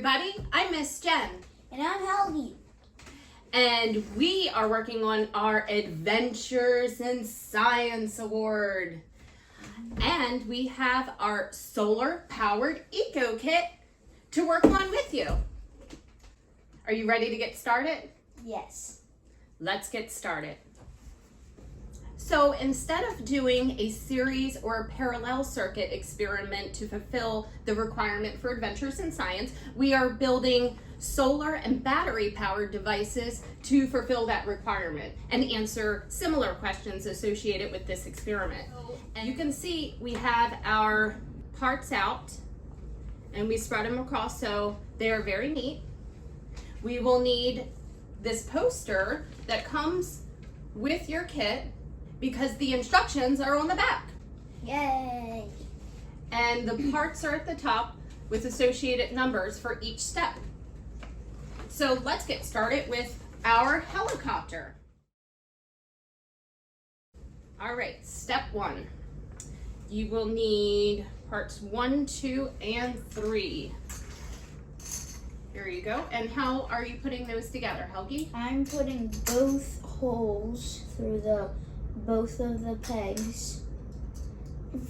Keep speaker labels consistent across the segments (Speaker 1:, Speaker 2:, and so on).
Speaker 1: everybody. I'm Miss Jen.
Speaker 2: And I'm Helgi.
Speaker 1: And we are working on our Adventures in Science Award. And we have our solar powered eco kit to work on with you. Are you ready to get started?
Speaker 2: Yes.
Speaker 1: Let's get started. So instead of doing a series or a parallel circuit experiment to fulfill the requirement for Adventures in Science, we are building solar and battery powered devices to fulfill that requirement and answer similar questions associated with this experiment. And you can see we have our parts out and we spread them across, so they are very neat. We will need this poster that comes with your kit because the instructions are on the back.
Speaker 2: Yay!
Speaker 1: And the parts are at the top with associated numbers for each step. So let's get started with our helicopter. All right, step 1. You will need parts 1, 2, and 3. Here you go. And how are you putting those together, Helgi?
Speaker 2: I'm putting both holes through both of the pegs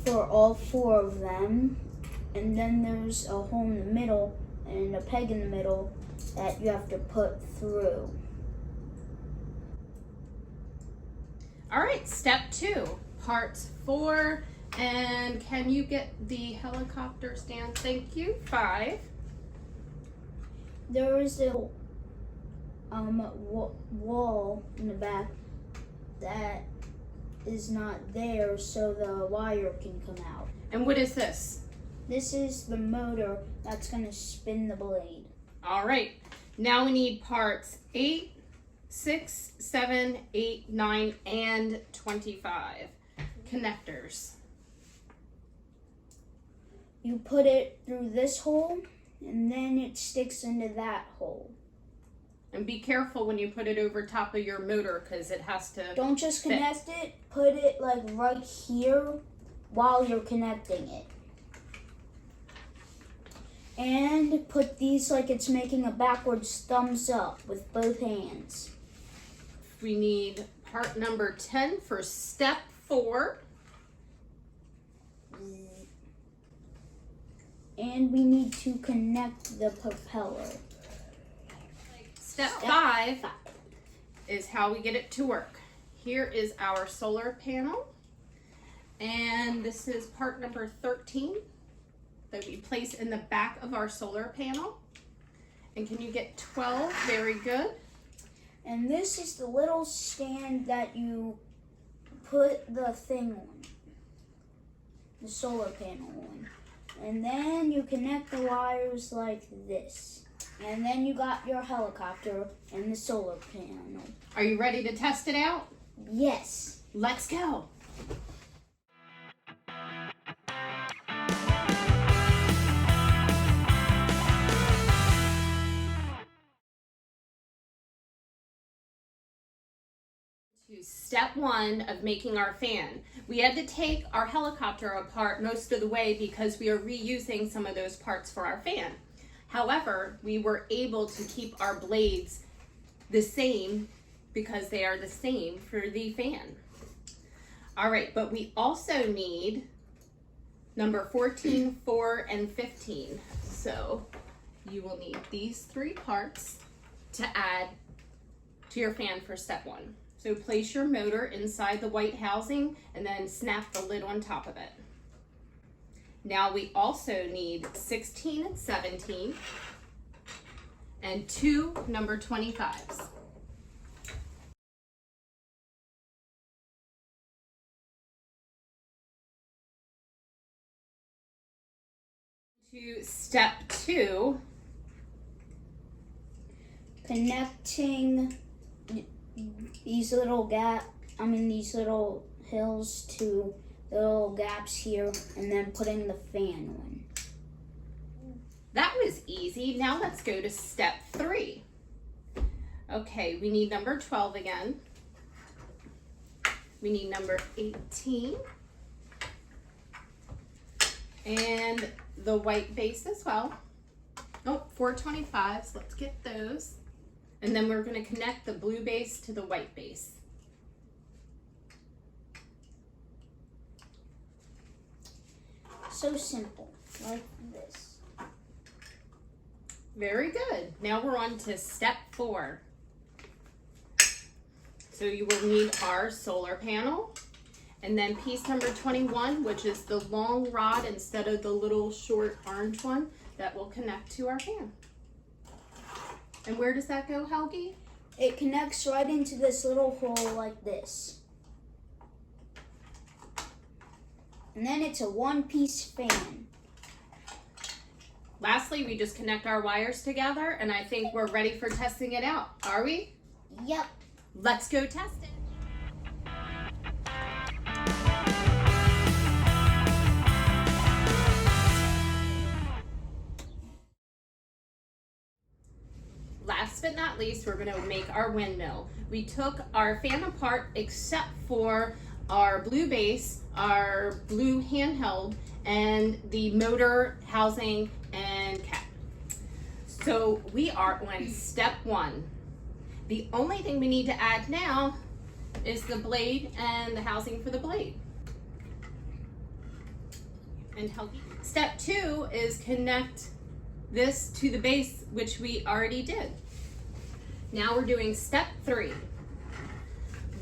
Speaker 2: for all 4 of them. And then there's a hole in the middle and a peg in the middle that you have to put through.
Speaker 1: All right, step 2, parts 4. And can you get the helicopter stand? Thank you. 5.
Speaker 2: There is a wall in the back that is not there, so the wire can come out.
Speaker 1: And what is this?
Speaker 2: This is the motor that's going to spin the blade.
Speaker 1: All right, now we need parts 8, 6, 7, 8, 9, and 25. Connectors.
Speaker 2: You put it through this hole, and then it sticks into that hole.
Speaker 1: And be careful when you put it over top of your motor because it has to
Speaker 2: Don't just
Speaker 1: fit.
Speaker 2: connect it, put it like right here while you're connecting it. And put these like it's making a backwards thumbs up with both hands.
Speaker 1: We need part number 10 for step 4.
Speaker 2: And we need to connect the propeller.
Speaker 1: Step 5 is how we get it to work. Here is our solar panel. And this is part number 13 that we place in the back of our solar panel. And can you get 12? Very good.
Speaker 2: And this is the little stand that you put the thing on, the solar panel on. And then you connect the wires like this. And then you got your helicopter and the solar panel.
Speaker 1: Are you ready to test it out?
Speaker 2: Yes.
Speaker 1: Let's go. To step 1 of making our fan. We had to take our helicopter apart most of the way because we are reusing some of those parts for our fan. However, we were able to keep our blades the same because they are the same for the fan. All right, but we also need number 14, 4, and 15. So you will need these 3 parts to add to your fan for step 1. So place your motor inside the white housing and then snap the lid on top of it. Now we also need 16 and 17 and 2 number 25s. To step 2,
Speaker 2: Connecting these little these little hills to the little gaps here, and then putting the fan on.
Speaker 1: that was easy. Now let's go to step 3. Okay, we need number 12 again. We need number 18. And the white base as well. Oh, 425s, let's get those. And then we're gonna connect the blue base to the white base.
Speaker 2: So simple, like this.
Speaker 1: Very good. Now we're on to step 4. So you will need our solar panel, and then piece number 21, which is the long rod instead of the little short orange one that will connect to our fan. And where does that go, Helgi?
Speaker 2: It connects right into this little hole like this. And then it's a one-piece fan.
Speaker 1: Lastly, we just connect our wires together, and I think we're ready for testing it out. Are we?
Speaker 2: Yep.
Speaker 1: Let's go test it. Last but not least, we're going to make our windmill. We took our fan apart except for our blue base, our blue handheld, and the motor, housing, and cap. So we are on step 1. The only thing we need to add now is the blade and the housing for the blade. And step 2 is connect this to the base, which we already did. Now we're doing step 3.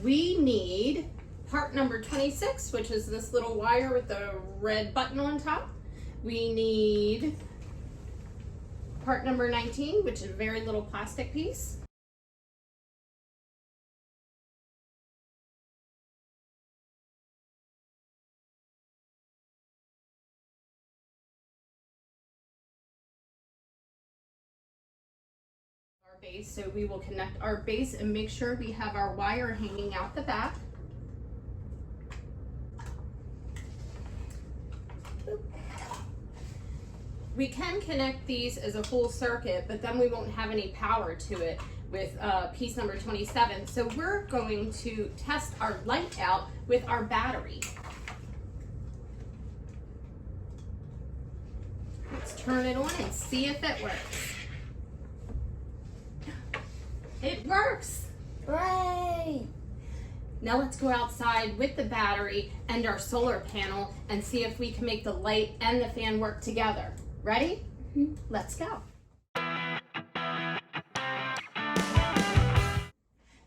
Speaker 1: We need part number 26, which is this little wire with the red button on top. We need part number 19, which is a very little plastic piece. Our base, so we will connect our base and make sure we have our wire hanging out the back. We can connect these as a full circuit, but then we won't have any power to it with piece number 27. So we're going to test our light out with our battery. Let's turn it on and see if it works. It works!
Speaker 2: Right.
Speaker 1: Now let's go outside with the battery and our solar panel and see if we can make the light and the fan work together. Ready?
Speaker 2: Mm-hmm.
Speaker 1: Let's go.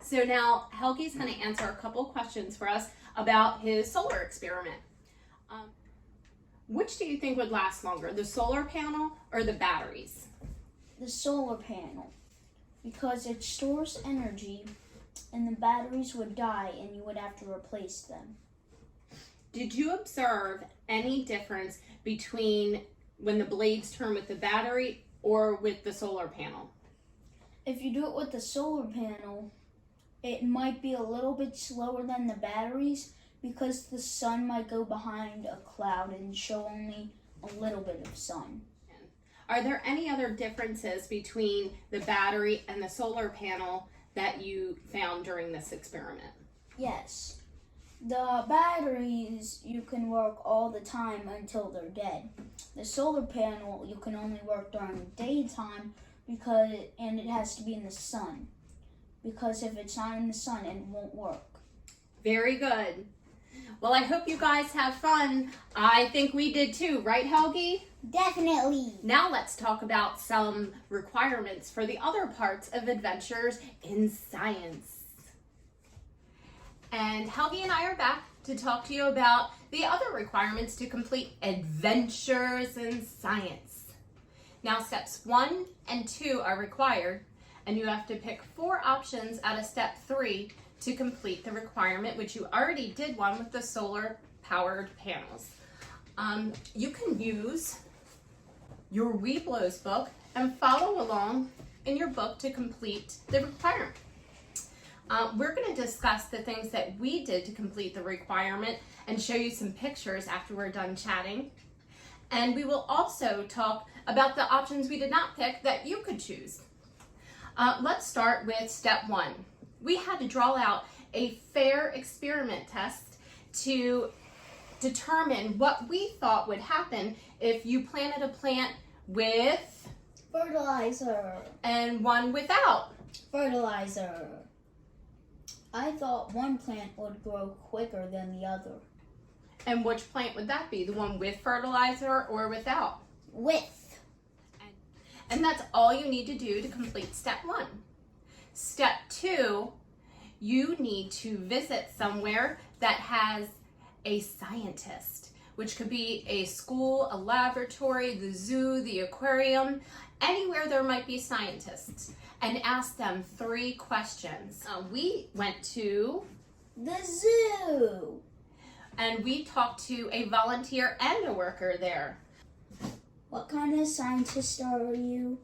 Speaker 1: So now Helgi's going to answer a couple questions for us about his solar experiment. Which do you think would last longer, the solar panel or the batteries?
Speaker 2: The solar panel, because it stores energy and the batteries would die and you would have to replace them.
Speaker 1: Did you observe any difference between when the blades turn with the battery or with the solar panel?
Speaker 2: If you do it with the solar panel, it might be a little bit slower than the batteries because the sun might go behind a cloud and show only a little bit of sun.
Speaker 1: Are there any other differences between the battery and the solar panel that you found during this experiment?
Speaker 2: Yes. The batteries you can work all the time until they're dead. The solar panel you can only work during daytime and it has to be in the sun. Because if it's not in the sun, it won't work.
Speaker 1: Very good. Well, I hope you guys have fun. I think we did too, right, Helgi?
Speaker 2: Definitely.
Speaker 1: Now let's talk about some requirements for the other parts of Adventures in Science. And Helgi and I are back to talk to you about the other requirements to complete Adventures in Science. Now steps 1 and 2 are required, and you have to pick 4 options out of step 3 to complete the requirement, which you already did one with the solar powered panels. You can use your WEBELOS book and follow along in your book to complete the requirement. We're going to discuss the things that we did to complete the requirement and show you some pictures after we're done chatting. And we will also talk about the options we did not pick that you could choose. Let's start with step 1. We had to draw out a fair experiment test to determine what we thought would happen if you planted a plant with
Speaker 2: Fertilizer.
Speaker 1: And one without.
Speaker 2: Fertilizer. I thought one plant would grow quicker than the other.
Speaker 1: And which plant would that be? The one with fertilizer or without?
Speaker 2: With.
Speaker 1: And that's all you need to do to complete step 1. Step 2, you need to visit somewhere that has a scientist, which could be a school, a laboratory, the zoo, the aquarium, anywhere there might be scientists, and ask them 3 questions. We went to
Speaker 2: the zoo,
Speaker 1: and we talked to a volunteer and a worker there.
Speaker 2: What kind of scientist are you?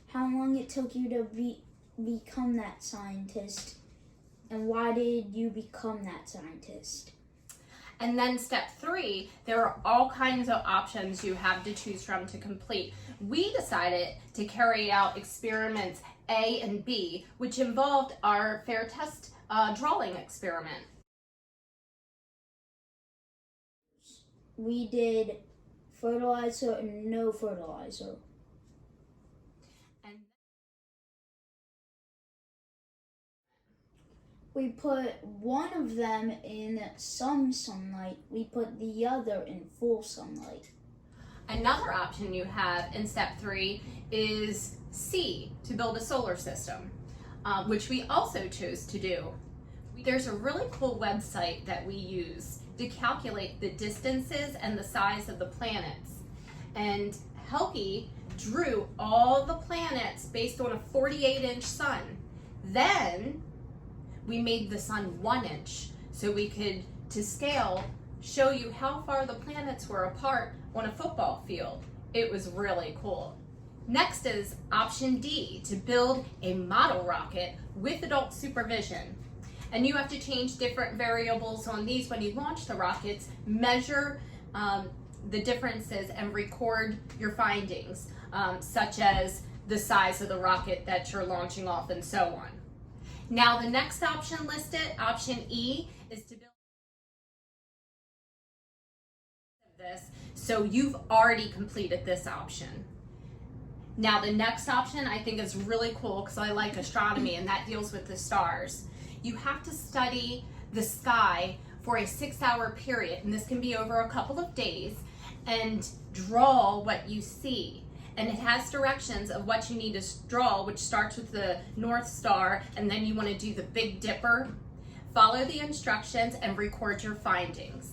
Speaker 2: How long it took you to become that scientist? And why did you become that scientist?
Speaker 1: And then step 3, there are all kinds of options you have to choose from to complete. We decided to carry out experiments A and B, which involved our fair test drawing experiment.
Speaker 2: We did fertilizer and no fertilizer.
Speaker 1: And
Speaker 2: we put one of them in some sunlight. We put the other in full sunlight.
Speaker 1: another option you have in step 3 is C, to build a solar system, which we also chose to do. There's a really cool website that we use to calculate the distances and the size of the planets. And Helgi drew all the planets based on a 48-inch sun. Then we made the sun 1 inch so we could, to scale, show you how far the planets were apart on a football field. It was really cool. Next is option D, to build a model rocket with adult supervision. And you have to change different variables on these when you launch the rockets, measure the differences and record your findings, such as the size of the rocket that you're launching off and so on. Now the next option listed, option E, is to build this, so you've already completed this option. Now the next option I think is really cool because I like astronomy, and that deals with the stars. You have to study the sky for a 6-hour period, and this can be over a couple of days, and draw what you see. And it has directions of what you need to draw, which starts with the North Star, and then you want to do the Big Dipper. Follow the instructions and record your findings.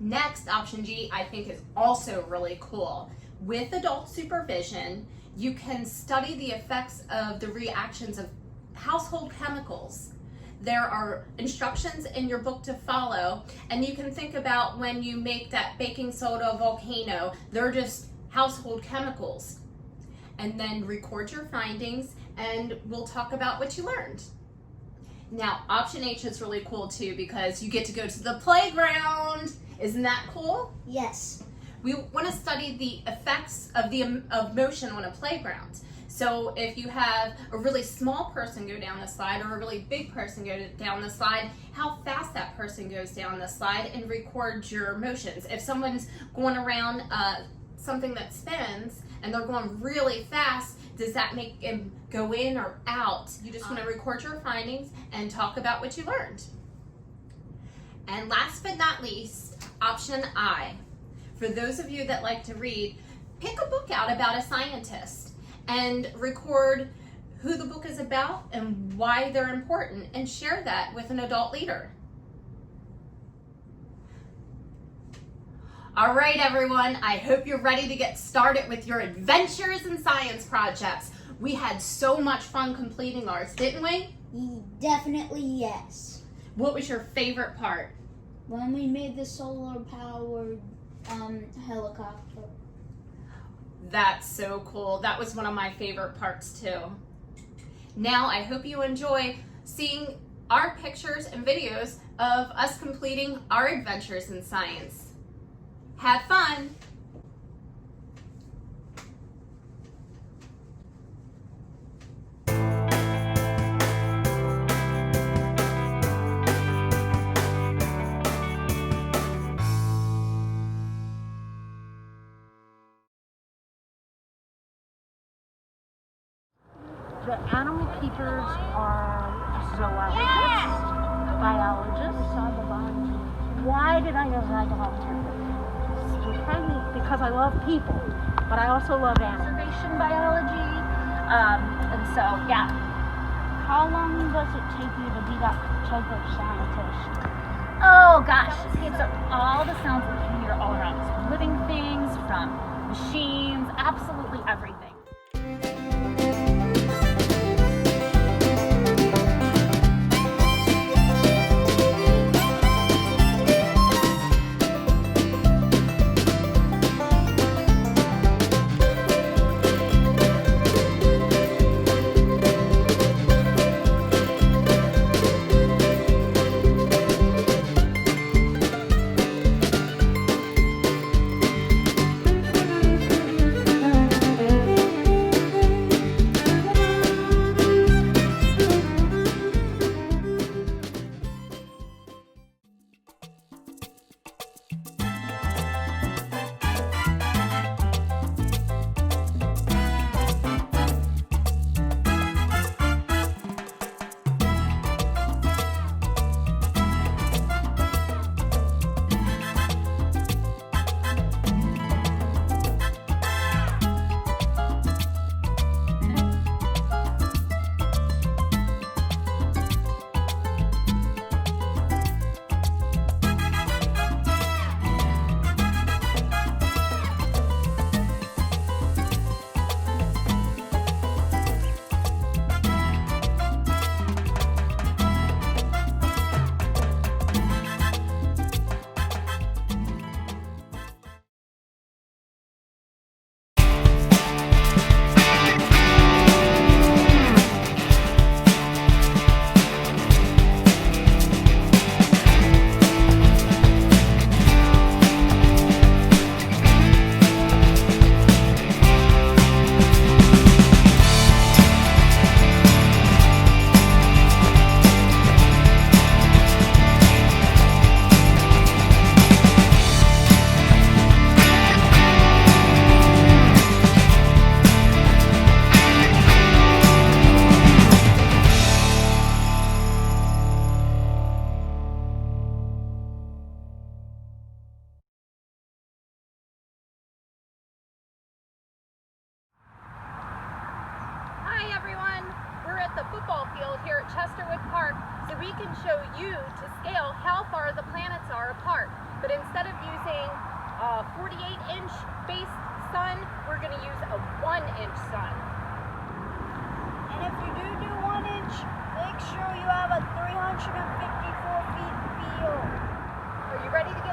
Speaker 1: Next, option G, I think is also really cool. With adult supervision, you can study the effects of the reactions of household chemicals. There are instructions in your book to follow, and you can think about when you make that baking soda volcano, they're just household chemicals. And then record your findings, and we'll talk about what you learned. Now, option H is really cool too because you get to go to the playground. Isn't that cool?
Speaker 2: Yes.
Speaker 1: We want to study the effects of motion on a playground. So if you have a really small person go down the slide or a really big person go down the slide, how fast that person goes down the slide, and record your motions. If someone's going around something that spins and they're going really fast, does that make them go in or out? You just want to record your findings and talk about what you learned. And last but not least, option I. For those of you that like to read, pick a book out about a scientist and record who the book is about and why they're important, and share that with an adult leader. All right, everyone, I hope you're ready to get started with your adventures in science projects. We had so much fun completing ours, didn't we?
Speaker 2: Definitely yes.
Speaker 1: What was your favorite part?
Speaker 2: When we made the solar-powered helicopter.
Speaker 1: That's so cool. That was one of my favorite parts too. Now I hope you enjoy seeing our pictures and videos of us completing our adventures in science. Have fun!
Speaker 3: The animal keepers are zoologists, biologists. Why did I decide to volunteer? Because I love people, but I also love conservation biology. And so, yeah.
Speaker 2: How long does it take you to be that type of scientist?
Speaker 3: Oh gosh, it's all the sounds that you can hear all around us. From living things, from machines, absolutely everything. Football field here at Chesterwood Park so we can show you to scale how far the planets are apart. But instead of using a 48-inch based sun, we're going to use a 1-inch sun.
Speaker 2: And if you do 1 inch, make sure you have a 354 feet field.
Speaker 3: Are you ready to